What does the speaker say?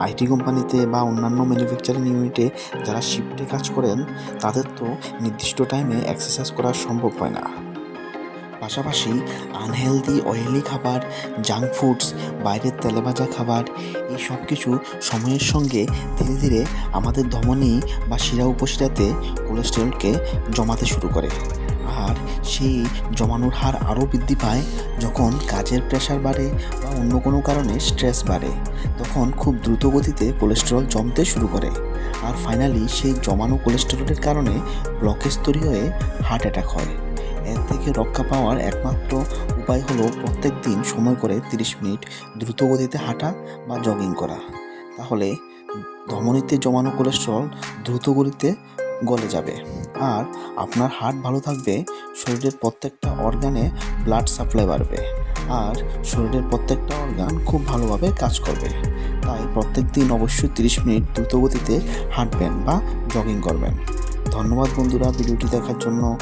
IT কোম্পানিতে বা অন্যান্য ম্যানুফ্যাকচারিং ইউনিটে যারা শিফটে কাজ করেন তাদের তো নির্দিষ্ট টাইমে এক্সারসাইজ করা সম্ভব হয় না। পাশাপাশি আনহেলদি অয়েলি খাবার, জাঙ্ক ফুডস, বাইরের তেলেভাজা খাবার, এই সব কিছু সময়ের সঙ্গে ধীরে ধীরে আমাদের ধমনী বা শিরা উপশিরাতে কোলেস্টেরলকে জমাতে শুরু করে। আর সেই জমানোর হার আরও বৃদ্ধি পায় যখন কাজের প্রেশার বাড়ে বা অন্য কোনো কারণে স্ট্রেস বাড়ে। তখন খুব দ্রুত গতিতে কোলেস্টেরল জমতে শুরু করে। আর ফাইনালি সেই জমানো কোলেস্টেরলের কারণে ব্লকেজ তৈরি হয়ে হার্ট অ্যাটাক হয়। এর থেকে রক্ষা পাওয়ার একমাত্র উপায় হলো প্রত্যেক দিন সময় করে 30 মিনিট দ্রুত গতিতে হাঁটা বা জগিং করা। তাহলে ধমনীতে জমানো কোলেস্টেরল দ্রুত গতিতে গলে যাবে আর আপনার হার্ট ভালো থাকবে, শরীরের প্রত্যেকটা অর্গানে ব্লাড সাপ্লাই বাড়বে আর শরীরের প্রত্যেকটা অর্গান খুব ভালোভাবে কাজ করবে। তাই প্রত্যেক দিন অবশ্যই 30 মিনিট দ্রুত গতিতে হাঁটবেন বা জগিং করবেন। ধন্যবাদ বন্ধুরা ভিডিওটি দেখার জন্য।